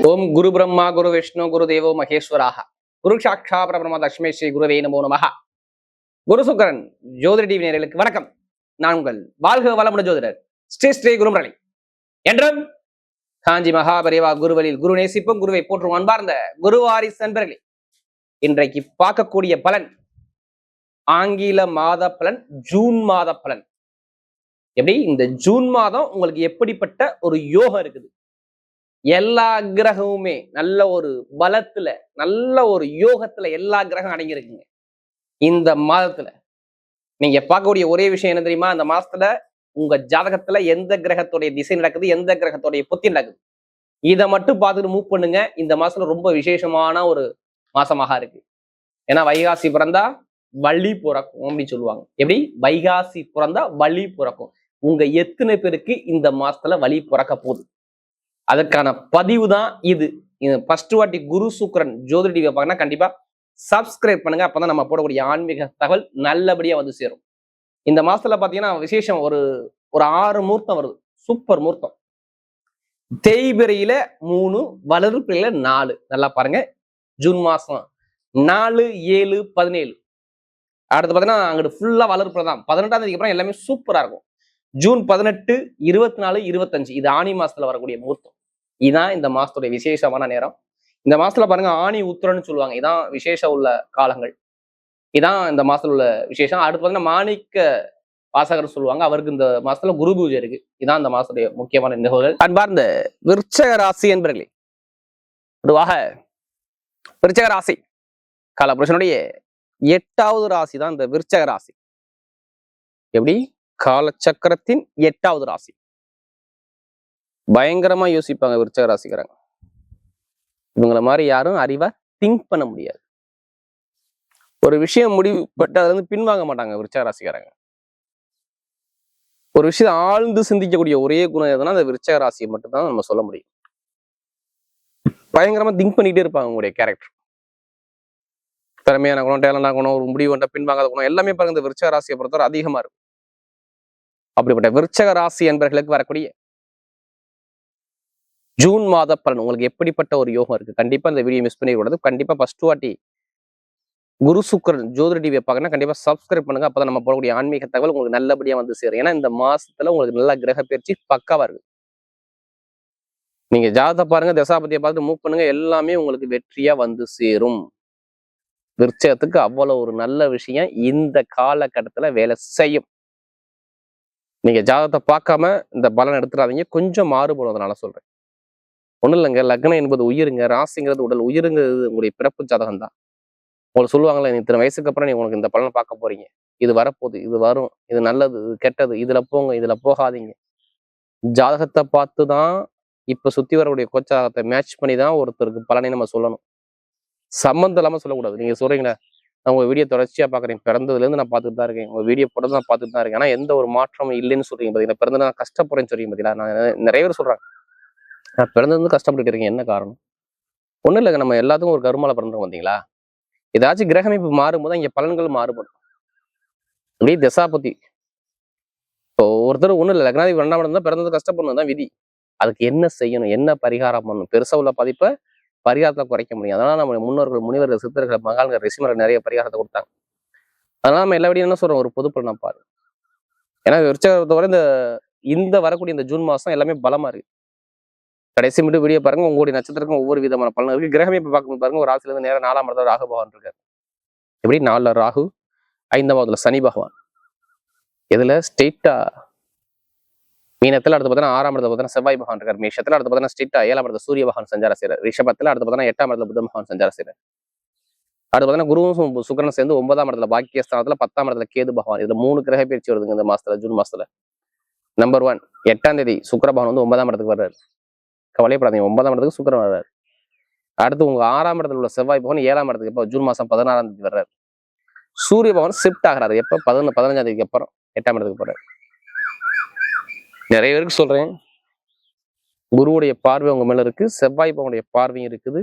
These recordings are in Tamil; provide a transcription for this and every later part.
ஓம் குரு பிரம்மா குரு விஷ்ணு குரு தேவோ மகேஸ்வராக குரு சாட்சா பரபிரம்ம தஸ்மை ஸ்ரீ குருவே நமோ நமஹ. குரு சுக்கரன் ஜோதிட டிவி நேயர்களுக்கு வணக்கம். நான் உங்கள் வாழ்க வளமுடன் ஜோதிடர் ஸ்ரீ ஸ்ரீ குருமுரளி என்றும் காஞ்சி மகாபரிவா குருவலில் குரு நேசிப்பும் குருவை போற்றும் அன்பார்ந்த குருவாரி நண்பர்களே, இன்றைக்கு பார்க்கக்கூடிய பலன் ஆங்கில மாத பலன், ஜூன் மாத பலன். எப்படி இந்த ஜூன் மாதம் உங்களுக்கு எப்படிப்பட்ட ஒரு யோகம் இருக்குது, எல்லா கிரகமுமே நல்ல ஒரு பலத்துல நல்ல ஒரு யோகத்துல எல்லா கிரகம் அடங்கியிருக்குங்க. இந்த மாதத்துல நீங்க பார்க்கக்கூடிய ஒரே விஷயம் என்ன தெரியுமா? அந்த மாசத்துல உங்க ஜாதகத்துல எந்த கிரகத்துடைய திசை நடக்குது, எந்த கிரகத்துடைய புத்தி நடக்குது, இதை மட்டும் பார்த்துட்டு மூவ் பண்ணுங்க. இந்த மாசத்துல ரொம்ப விசேஷமான ஒரு மாசமாக இருக்கு. ஏன்னா வைகாசி பிறந்தா வள்ளி பிறக்கும் அப்படின்னு சொல்லுவாங்க. எப்படி வைகாசி பிறந்தா வள்ளி பிறக்கும்? உங்க எத்தனை பேருக்கு இந்த மாசத்துல வழி பிறக்க போகுது, அதற்கான பதிவு தான் இது. ஃபர்ஸ்ட் வாட்டி குரு சுக்கரன் ஜோதிட டிவி பார்க்கணும்னா கண்டிப்பா சப்ஸ்கிரைப் பண்ணுங்க. அப்பதான் நம்ம போடக்கூடிய ஆன்மீக தகவல் நல்லபடியா வந்து சேரும். இந்த மாசத்துல பாத்தீங்கன்னா விசேஷம், ஒரு 6 முகூர்த்தம் வருது. சூப்பர் முகூர்த்தம். தேய்பிரையில 3, வளர்பிறையில 4. நல்லா பாருங்க, ஜூன் மாசம் 4, 7, 17. அடுத்து பாத்தீங்கன்னா அங்கிட்டு ஃபுல்லா வளர்ப்பிறை தான். 18ஆம் தேதிக்கு அப்புறம் எல்லாமே சூப்பரா இருக்கும். ஜூன் 18, 24, 25 இது ஆனி மாசத்துல வரக்கூடிய முகூர்த்தம். இதுதான் இந்த மாசத்துடைய விசேஷமான நேரம். இந்த மாசத்துல பாருங்க ஆணி உத்திரன்னு சொல்லுவாங்க. இதான் விசேஷம் உள்ள காலங்கள். இதான் இந்த மாசத்துல உள்ள விசேஷம். அடுத்து பாத்தீங்கன்னா மாணிக்க வாசகர் சொல்லுவாங்க, அவருக்கு இந்த மாசத்துல குரு பூஜை இருக்கு. இதான் இந்த மாசத்துடைய முக்கியமான நிகழ்வுகள். அன்பார்ந்த விருச்சக ராசி என்பர்களே, பொதுவாக விருச்சக ராசி காலபுருஷனுடைய 8வது ராசி தான் இந்த விருச்சக ராசி. எப்படி காலச்சக்கரத்தின் 8வது ராசி. பயங்கரமா யோசிப்பாங்க விருச்சக ராசிக்காரங்க. இவங்கள மாதிரி யாரும் அறிவா திங்க் பண்ண முடியாது. ஒரு விஷயம் முடிவுபட்டு அதுல இருந்து பின்வாங்க மாட்டாங்க விருச்சக ராசிக்காரங்க. ஒரு விஷயம் ஆழ்ந்து சிந்திக்கக்கூடிய ஒரே குணம் எதுனா அந்த விருச்சக ராசியை மட்டும்தான் நம்ம சொல்ல முடியும். பயங்கரமா திங்க் பண்ணிட்டே இருப்பாங்க உங்களுடைய கேரக்டர். திறமையான குணம், டேலண்டா குணம், ஒரு முடிவு வந்த பின்வாங்காத குணம் எல்லாமே பாருங்க இந்த விருச்சக ராசியை பொறுத்தவரை அதிகமா இருக்கும். அப்படிப்பட்ட விருச்சக ராசி என்பர்களுக்கு வரக்கூடிய ஜூன் மாத பலன் உங்களுக்கு எப்படிப்பட்ட ஒரு யோகம் இருக்கு, கண்டிப்பா இந்த வீடியோ மிஸ் பண்ணிடக்கூடாது. கண்டிப்பா ஃபர்ஸ்ட் வாட்டி குரு சுக்கரன் ஜோதிட டிவியை பார்க்கணும், கண்டிப்பா சப்ஸ்கிரைப் பண்ணுங்க. அப்பதான் நம்ம போடக்கூடிய ஆன்மீக தகவல் உங்களுக்கு நல்லபடியா வந்து சேரும். ஏன்னா இந்த மாசத்துல உங்களுக்கு நல்ல கிரக பயிற்சி பக்காவா இருக்கு. நீங்க ஜாதகத்தை பாருங்க, தசாபதியை பார்த்து மூவ் பண்ணுங்க, எல்லாமே உங்களுக்கு வெற்றியா வந்து சேரும். விருச்சகத்துக்கு அவ்வளவு ஒரு நல்ல விஷயம் இந்த காலகட்டத்துல வேலை செய்யும். நீங்க ஜாதகத்தை பார்க்காம இந்த பலன் எடுத்துடாதீங்க, கொஞ்சம் மாறுபடும். அதனால சொல்றேன். ஒண்ணும் இல்லைங்க, லக்னம் என்பது உயிருங்க, ராசிங்கிறது உடல், உயிருங்கிறது உங்களுடைய பிறப்பு ஜாதகம் தான். உங்களுக்கு சொல்லுவாங்களே, நீ இத்தனை வயசுக்கு அப்புறம் நீ உனக்கு இந்த பலனை பார்க்க போறீங்க, இது வரப்போகுது, இது வரும், இது நல்லது, இது கெட்டது, இதுல போங்க, இதுல போகாதீங்க. ஜாதகத்தை பார்த்து தான் இப்ப சுத்தி வரக்கூடிய கோச்சாரத்தை மேட்ச் பண்ணி தான் ஒருத்தருக்கு பலனை நம்ம சொல்லணும். சம்மந்தம் இல்லாம சொல்லக்கூடாது. நீங்க சொல்றீங்களே, நான் உங்க வீடியோ தொடர்ச்சியா பாக்குறேன், பிறந்ததுல இருந்து நான் பார்த்துட்டு தான் இருக்கேன், உங்க வீடியோ போட்டு நான் பார்த்துட்டு தான் இருக்கேன், ஆனா எந்த ஒரு மாற்றமும் இல்லைன்னு சொல்றீங்க பாத்தீங்கன்னா, பிறந்து நான் கஷ்டப்படுறேன்னு சொல்றீங்க பாத்தீங்களா. நான் நிறைய பேர் சொல்றாங்க நான் பிறந்தது கஷ்டப்பட்டு இருக்கேன், என்ன காரணம்? ஒண்ணும் இல்லைங்க, நம்ம எல்லாத்துக்கும் ஒரு கருமால பிறந்தோம் வந்தீங்களா. ஏதாச்சும் கிரகமைப்பு மாறும்போது இங்க பலன்கள் மாறுபடும். அப்படியே தசாபதி இப்போ ஒருத்தர் ஒண்ணும் இல்லை, லக்னாதிபதி 2ஆம் இடம் தான், பிறந்தது கஷ்டப்படணும் தான் விதி. அதுக்கு என்ன செய்யணும், என்ன பரிகாரம் பண்ணணும், பெருசா உள்ள பாதிப்பை பரிகாரத்தை குறைக்க முடியும். அதனால நம்ம முன்னோர்கள், முனிவர்கள், சித்தர்கள், மகான்கள், ரிஷிமர்கள் நிறைய பரிகாரத்தை கொடுத்தாங்க. அதனால நம்ம எல்லா வீடியும் என்ன சொல்றோம், ஒரு பொது பலனா பாரு. ஏன்னா விருச்சகத்தை வரை இந்த வரக்கூடிய இந்த ஜூன் மாசம் எல்லாமே பலமா இருக்கு. கடைசி மட்டும் வீடியோ பாருங்க, உங்களுடைய நட்சத்திரக்கும் ஒவ்வொரு விதமான பலன் இருக்கு. கிரகமே இப்ப பார்க்கும் பாருங்க, ஒரு ராசில இருந்து நேரம் 4ஆம் இடத்துல ராகு பகவான் இருக்காரு. எப்படி 4ல ராகு, 5ஆம் இடத்துல சனி பகவான். இதுல ஸ்ட்ரெயிட்டா மீனத்துல, அடுத்து பார்த்தீங்கன்னா 6ஆம் இடத்துல பார்த்தீங்கன்னா செவ்வாய் பகவான் இருக்காரு. மேஷத்துல அடுத்து பார்த்தீங்கன்னா ஸ்ட்ரெயிட்டா 7ஆம் இடத்துல சூரிய பகவான் சஞ்சாரம் செய்யறாரு. ரிஷபத்துல அடுத்து பார்த்தீங்கன்னா 8ஆம் இடத்துல புதன் பகவான் சஞ்சாரம் செய்யறாரு. அடுத்து பார்த்தீங்கன்னா குருவும் சுக்கிரனும் சேர்ந்து 9ஆம் இடத்துல பாக்கியஸ்தானத்துல, 10ஆம் இடத்துல கேது பகவான். இதுல 3 கிரக பயிற்சி வருதுங்க இந்த மாசத்துல, ஜூன் மாசத்துல. நம்பர் 1, 8ஆம் தேதி சுக்கிர பகவான் வந்து 9ஆம் இடத்துக்கு வர்றாரு. கவலைப்படாதீங்க, 9ஆம் இடத்துக்கு சுக்கிரன் வர்றாரு. அடுத்து உங்க 6ஆம் இடத்துல உள்ள செவ்வாய் பகவான் 7ஆம் இடத்துக்கு எப்போ ஜூன் மாசம் 16ஆம் தேதி வர்றாரு. சூரிய பகவான் ஷிஃப்ட் ஆகிறாரு எப்ப 15ஆம் தேதிக்கு அப்புறம் 8ஆம் இடத்துக்கு போறாரு. நிறைய பேருக்கு சொல்றேன், குருவுடைய பார்வை உங்க மேல இருக்கு, செவ்வாய் பகவானுடைய பார்வையும் இருக்குது.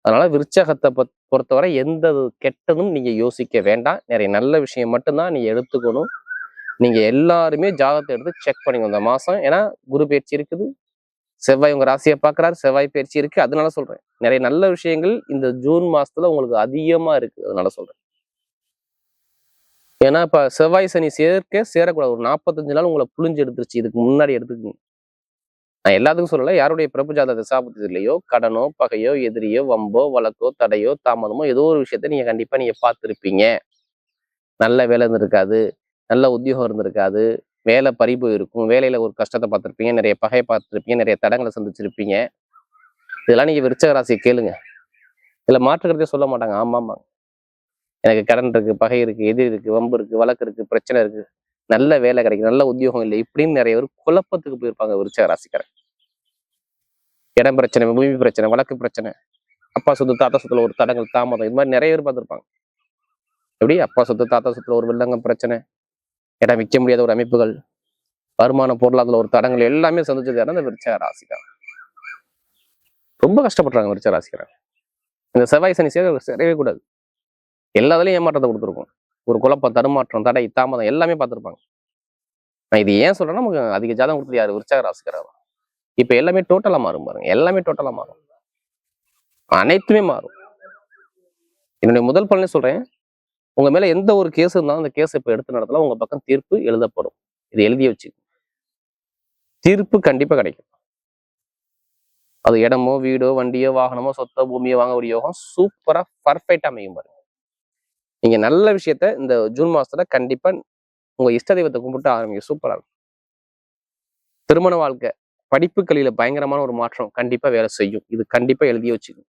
அதனால விருச்சகத்தை பொறுத்தவரை எந்த கெட்டதும் நீங்க யோசிக்க வேண்டாம். நிறைய நல்ல விஷயம் மட்டும்தான் நீங்க எடுத்துக்கணும். நீங்க எல்லாருமே ஜாதகத்தை எடுத்து செக் பண்ணிக்கணும் இந்த மாசம். ஏன்னா குரு பயிற்சி இருக்குது, செவ்வாய் உங்க ராசியை பார்க்கறாரு, செவ்வாய் பயிற்சி இருக்கு. அதனால சொல்றேன் நிறைய நல்ல விஷயங்கள் இந்த ஜூன் மாசத்துல உங்களுக்கு அதிகமா இருக்கு. அதனால சொல்றேன். ஏன்னா இப்ப செவ்வாய் சனி சேரக்கூடாது. ஒரு 45 நாள் உங்களை புழிஞ்சு எடுத்துருச்சு. இதுக்கு முன்னாடி எடுத்துக்கோங்க. நான் எல்லாத்துக்கும் சொல்லல. யாருடைய பிறப்பு ஜாத தசாபுத்திலையோ கடனோ பகையோ எதிரியோ வம்போ வழக்கோ தடையோ தாமதமோ ஏதோ ஒரு விஷயத்த நீங்க கண்டிப்பா நீங்க பார்த்துருப்பீங்க. நல்ல வேலை இருந்திருக்காது, நல்ல உத்தியோகம் இருந்திருக்காது, வேலை பறிப்பு இருக்கும், வேலையில ஒரு கஷ்டத்தை பார்த்துருப்பீங்க, நிறைய பகையை பார்த்துருப்பீங்க, நிறைய தடங்களை சந்திச்சிருப்பீங்க. இதெல்லாம் நீங்க விருச்சக ராசியை கேளுங்க. இதுல மாற்றுக்கிறதே சொல்ல மாட்டாங்க. ஆமாமா, எனக்கு கடன் இருக்கு, பகை இருக்கு, எதிரி இருக்கு, வம்பு இருக்கு, வழக்கு இருக்கு, பிரச்சனை இருக்கு, நல்ல வேலை கிடைக்கும், நல்ல உத்தியோகம் இல்லை, இப்படின்னு நிறைய பேர் குழப்பத்துக்கு போயிருப்பாங்க விருச்சக ராசிக்காரன். இடம் பிரச்சனை, பூமி பிரச்சனை, வழக்கு பிரச்சனை, அப்பா சொத்து தாத்தா சொத்துல ஒரு தடங்கள் தாமதம், இது மாதிரி நிறைய பேர் பார்த்துருப்பாங்க. எப்படி அப்பா சொத்து தாத்தா சொத்துல ஒரு வில்லங்கம் பிரச்சனை, இடம் விற்க முடியாத ஒரு அமைப்புகள், வருமான பொருளாதார ஒரு தடங்கள் எல்லாமே சந்திச்சது அந்த விருச்சக ராசிக்காரன். ரொம்ப கஷ்டப்படுறாங்க விருச்சக ராசிக்காரன். இந்த செவ்வாய் சனி சேரவே கூடாது. எல்லாத்துலயும் ஏமாற்றத்தை கொடுத்துருக்கும். ஒரு குழப்பம், தடுமாற்றம், தடை, தாமதம் எல்லாமே பார்த்துருப்பாங்க. நான் இது ஏன் சொல்றேன்னா, நமக்கு அதிக ஜாதகம் கொடுத்தது யாரு? விருச்சக ராசிக்காரர். இப்ப எல்லாமே டோட்டலா மாறும் பாருங்க. எல்லாமே டோட்டலா மாறும், அனைத்துமே மாறும். என்னுடைய முதல் பலனே சொல்றேன், உங்க மேல எந்த ஒரு கேஸ் இருந்தாலும் அந்த கேஸ் இப்ப எடுத்து நடத்தலாம். உங்க பக்கம் தீர்ப்பு எழுதப்படும். இது எழுதிய வச்சு தீர்ப்பு கண்டிப்பா கிடைக்கும். அது இடமோ வீடோ வண்டியோ வாகனமோ சொத்தோ பூமியோ வாங்கக்கூடிய யோகம் சூப்பரா பர்ஃபெக்டா அமையும் பாருங்க. நீங்க நல்ல விஷயத்த இந்த ஜூன் மாசத்துல கண்டிப்பா உங்க இஷ்ட தெய்வத்தை கும்பிட்டு ஆரம்பிங்க. சூப்பரா இருக்கும். திருமண வாழ்க்கை, படிப்புகளில பயங்கரமான ஒரு மாற்றம் கண்டிப்பா வேலை செய்யும். இது கண்டிப்பா எழுதி வச்சுக்கணும்.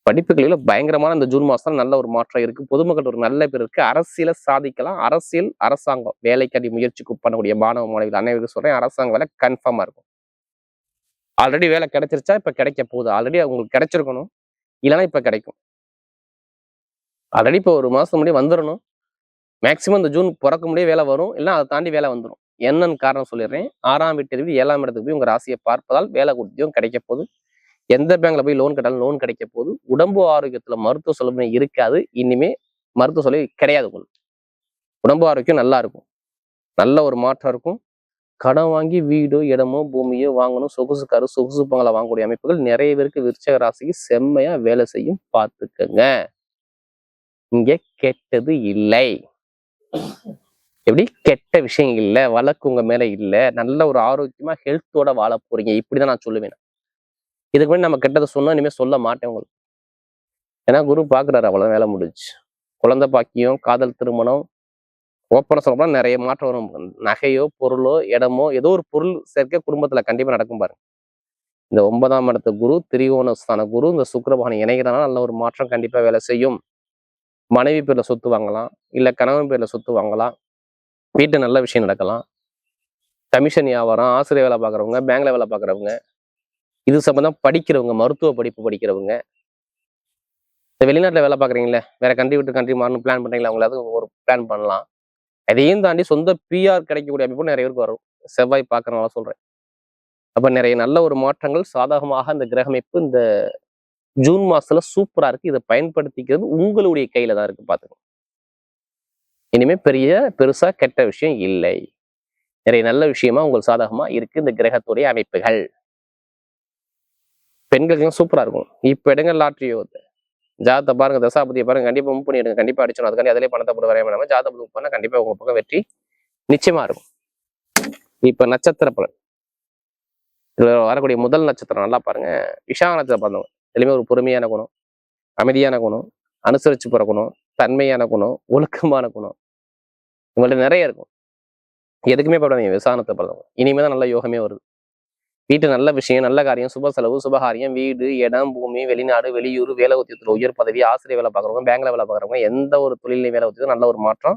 படிப்புகளில பயங்கரமான இந்த ஜூன் மாசத்துல நல்ல ஒரு மாற்றம் இருக்கு. பொதுமக்கள் ஒரு நல்ல பேர் இருக்கு. அரசியல சாதிக்கலாம். அரசியல், அரசாங்கம், வேலைக்கடி முயற்சிக்கு பண்ணக்கூடிய மாணவ மாணவிகள் அனைவருக்கும் சொல்றேன், அரசாங்க வேலை கன்ஃபார்மா இருக்கும். ஆல்ரெடி வேலை கிடைச்சிருச்சா? இப்ப கிடைக்க போகுது. ஆல்ரெடி உங்களுக்கு கிடைச்சிருக்கணும், இல்லைன்னா இப்ப கிடைக்கும். ஆல்ரெடி இப்போ ஒரு மாசம் முன்னாடி வந்துடணும். மேக்சிமம் இந்த ஜூன் பிறக்க முடிய வேலை வரும், இல்லைன்னா அதை தாண்டி வேலை வந்துடும். என்னன்னு காரணம் சொல்லிடுறேன். 6ஆம் வீட்டு 7ஆம் இடத்துக்கு போய் உங்க ராசியை பார்ப்பதால் வேலை உத்தியோகம் கிடைக்க போகுது. எந்த பேங்க்ல போய் லோன் கட்டாலும் லோன் கிடைக்க போகுது. உடம்பு ஆரோக்கியத்துல மருத்துவ செலவு இருக்காது. இனிமே மருத்துவ செலவு கிடையாது. உங்களுக்கு உடம்பு ஆரோக்கியம் நல்லா இருக்கும். நல்ல ஒரு மாற்றம் இருக்கும். கடன் வாங்கி வீடோ இடமோ பூமியோ வாங்கணும், சொகுசு காரு சொகுசு பங்களை வாங்கக்கூடிய அமைப்புகள் நிறைய பேருக்கு விருச்சக ராசிக்கு செம்மையா வேலை செய்யும். பார்த்துக்கங்க. இங்க கெட்டது இல்லை. எப்படி கெட்ட விஷயம் இல்லை, வழக்கு உங்க மேல இல்லை, நல்ல ஒரு ஆரோக்கியமா ஹெல்த்தோட வாழ போறீங்க. இப்படிதான் நான் சொல்லுவேன். இதுக்கு முன்னாடி நம்ம கெட்டதை சொன்னா இனிமேல் சொல்ல மாட்டேன் உங்களுக்கு. ஏன்னா குரு பாக்குறாரு, அவ்வளவு வேலை முடிச்சு. குழந்தை பாக்கியம், காதல் திருமணம், ஓப்பன சொல்லப்போனா நிறைய மாற்றம் வரும். நகையோ பொருளோ இடமோ ஏதோ ஒரு பொருள் சேர்க்க குடும்பத்துல கண்டிப்பா நடக்கும் பாருங்க. இந்த 9ஆம் இடத்து குரு, திரிகோணஸ்தான குரு, இந்த சுக்கிர பகவான் இணைகிறதுனால நல்ல ஒரு மாற்றம் கண்டிப்பா வேலை செய்யும். மனைவி பேர்ல சொத்து வாங்கலாம், இல்ல கணவன் பேர்ல சொத்து வாங்கலாம், வீட்டு நல்ல விஷயம் நடக்கலாம். கமிஷன் வியாபாரம், ஆசிரியர் வேலை பார்க்குறவங்க, பேங்க்ல வேலை பார்க்குறவங்க, இது சம்பந்தம் படிக்கிறவங்க, மருத்துவ படிப்பு படிக்கிறவங்க, இந்த வெளிநாட்டுல வேலை பார்க்குறீங்களே, வேற கண்ட்ரி விட்டு கண்ட்ரி மாறணும் பிளான் பண்றீங்களா, அவங்களாவது ஒரு பிளான் பண்ணலாம். அதையும் தாண்டி சொந்த பிஆர் கிடைக்கக்கூடிய அமைப்பு நிறைய பேருக்கு வரும். செவ்வாய் பார்க்கறனால சொல்றேன். அப்ப நிறைய நல்ல ஒரு மாற்றங்கள் சாதகமாக இந்த கிரகமைப்பு இந்த ஜூன் மாசத்துல சூப்பரா இருக்கு. இதை பயன்படுத்திக்கிறது உங்களுடைய கையில தான் இருக்கு. பாத்துக்கணும். இனிமே பெருசா கெட்ட விஷயம் இல்லை. நிறைய நல்ல விஷயமா உங்களுக்கு சாதகமா இருக்கு இந்த கிரகத்துடைய அமைப்புகள். பெண்களுக்கு சூப்பரா இருக்கும். இப்ப எடுங்க லாட்ரியோ ஜாதத்தை பாருங்க, தசாபதியை பாருங்க, கண்டிப்பா மூவ் பண்ணி எடுங்க. கண்டிப்பா அடிச்சணும். அதுக்காண்டி அதிலே பணத்தை போட்டு வரைய வேணாம ஜாதகம் மூவ் பண்ணா கண்டிப்பா உங்க பக்கம் வெற்றி நிச்சயமா இருக்கும். இப்ப நட்சத்திர பலன் இதுல வரக்கூடிய முதல் நட்சத்திரம் நல்லா பாருங்க. விஷாக நட்சத்திரம் பார்த்தவங்க எதுவுமே ஒரு பொறுமையான குணம், அமைதியான குணம், அனுசரிச்சு போற குணம், தன்மையான குணம், ஒழுக்கமான குணம் உங்கள்ட்ட நிறைய இருக்கும். எதுக்குமே போடாதீங்க விசாரணத்தை பிறந்தவங்க. இனிமேதான் நல்ல யோகமே வருது. வீட்டு நல்ல விஷயம், நல்ல காரியம், சுப செலவு, சுபகாரியம், வீடு, இடம், பூமி, வெளிநாடு, வெளியூர், வேலை உத்தியத்துல உயர் பதவி, ஆசிரியர் வேலை பார்க்குறவங்க, பேங்க்ல வேலை பார்க்குறவங்க, எந்த ஒரு தொழிலையும் வேலை உத்தியத்துல நல்ல ஒரு மாற்றம்.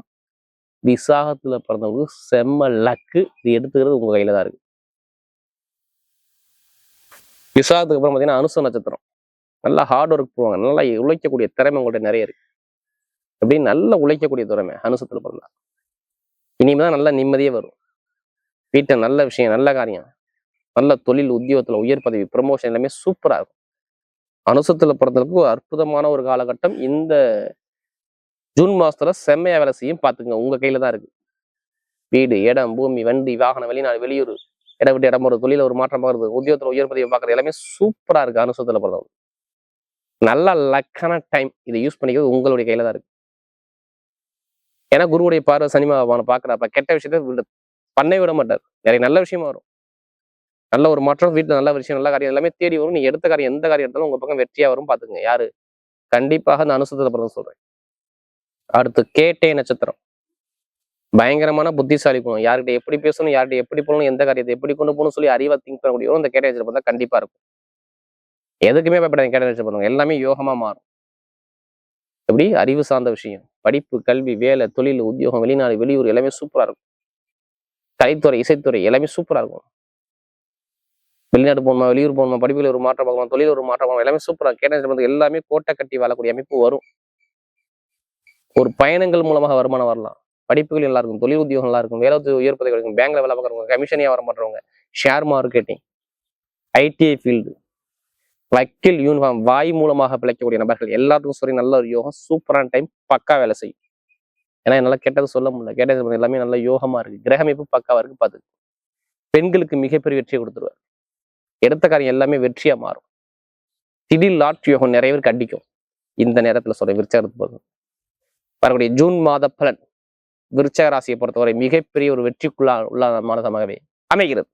விசாகத்துல பிறந்தவங்களுக்கு செம்ம லக்கு. இது எடுத்துக்கிறது உங்க கையில தான் இருக்கு. விசாகத்துக்கு அப்புறம் பார்த்தீங்கன்னா அனுச நட்சத்திரம். நல்லா ஹார்ட் ஒர்க் போவாங்க. நல்லா உழைக்கக்கூடிய திறமை உங்கள்ட்ட நிறைய இருக்கு. எப்படி நல்லா உழைக்கக்கூடிய திறமை அனுசத்துல பிறந்தா இனிமேதான் நல்லா நிம்மதியே வரும். வீட்டை நல்ல விஷயம், நல்ல காரியம், நல்ல தொழில், உத்தியோகத்துல உயர் பதவி, ப்ரமோஷன் எல்லாமே சூப்பரா இருக்கும். அனுசத்துல பிறந்தவங்களுக்கு ஒரு அற்புதமான ஒரு காலகட்டம் இந்த ஜூன் மாசத்துல செம்மையா வேலை செய்யும். பாத்துங்க, உங்க கையில தான் இருக்கு. வீடு, இடம், பூமி, வண்டி, வாகனம், வெளிநாடு, வெளியூர், இடம் விட்டு இடம் போறது, தொழில ஒரு மாற்றம் பார்க்கறது, உத்தியோகத்துல உயர் பதவியை பார்க்கறது எல்லாமே சூப்பரா இருக்கு. அனுசத்துல பிறந்தவங்க நல்ல லக்கான டைம். இதை யூஸ் பண்ணிக்கிறது உங்களுடைய கையில தான் இருக்கு. ஏன்னா குருவுடைய பார்வை சனி பகவானை பார்க்கறப்ப கெட்ட விஷயத்த பண்ணவே விட மாட்டார். நிறைய நல்ல விஷயமா வரும். நல்ல ஒரு மாற்றம், வீட்டுல நல்ல விஷயம், நல்ல காரியம் எல்லாமே தேடி வரும். நீங்க எடுத்த காரியம் எந்த காரியம் எடுத்தாலும் உங்க பக்கம் வெற்றியா வரும். பாத்துங்க யாரு கண்டிப்பாக அந்த அனுசத்துல பிறந்த சொல்றேன். அடுத்து கேட்டே நட்சத்திரம். பயங்கரமான புத்திசாலி குணம். யார்கிட்ட எப்படி பேசணும், யார்கிட்ட எப்படி போகணும், எந்த காரியத்தை எப்படி கொண்டு போகணும் சொல்லி அறிவா திங்க் பண்ணக்கூடிய இந்த கேட்டை நட்சத்திரம் பார்த்தா கண்டிப்பா இருக்கும். எதுக்குமே பயப்படாது. கேட்டை நட்சத்திரம் எல்லாமே யோகமா மாறும். எப்படி அறிவு சார்ந்த விஷயம், படிப்பு, கல்வி, வேலை, தொழில், உத்தியோகம், வெளிநாடு, வெளியூர் எல்லாமே சூப்பரா இருக்கும். கலைத்துறை, இசைத்துறை எல்லாமே சூப்பரா இருக்கும். வெளிநாடு போகணுமா, வெளியூர் போகணுமா, படிப்புல ஒரு மாற்றம் பார்க்கணும், தொழில் ஒரு மாற்றம் பார்க்கணும், எல்லாமே சூப்பரா கேட்டை எல்லாமே கோட்டை கட்டி வாழக்கூடிய அமைப்பு வரும். ஒரு பயணங்கள் மூலமாக வருமானம் வரலாம். படிப்புகள் நல்லா இருக்கும், தொழில் உத்தியோகம் நல்லா இருக்கும், வேலை உயர் பதவி கிடைக்கும், பேங்க்ல வேலை பார்க்குறவங்க, கமிஷனியா வர மாட்டவங்க, ஷேர் மார்க்கெட்டிங், ஐடிஐ ஃபீல்டு, வக்கீல், யூனிஃபார்ம், வாய் மூலமாக பிழைக்கக்கூடிய நபர்கள் எல்லாத்துக்கும் சரி நல்ல ஒரு யோகம். சூப்பரான டைம். பக்கா வேலை செய்யும். ஏன்னா என்னால கெட்டது சொல்ல முடியல. கேட்டது எல்லாமே நல்ல யோகமா இருக்கு. கிரக அமைப்பு பக்காவா இருக்கு. பார்த்து பெண்களுக்கு மிகப்பெரிய வெற்றியை கொடுத்துருவார். எடுத்த காரியம் எல்லாமே வெற்றியா மாறும். திடீர் லாட்ரி யோகம் நிறைய பேருக்கு அடிக்கும். இந்த நேரத்துல சொல்ற விருச்சகத்துக்கு போதும். வரக்கூடிய ஜூன் மாத பலன் விருச்சக ராசியை பொறுத்தவரை மிகப்பெரிய ஒரு வெற்றிக்குள்ள உள்ள மாதமாகவே அமைகிறது.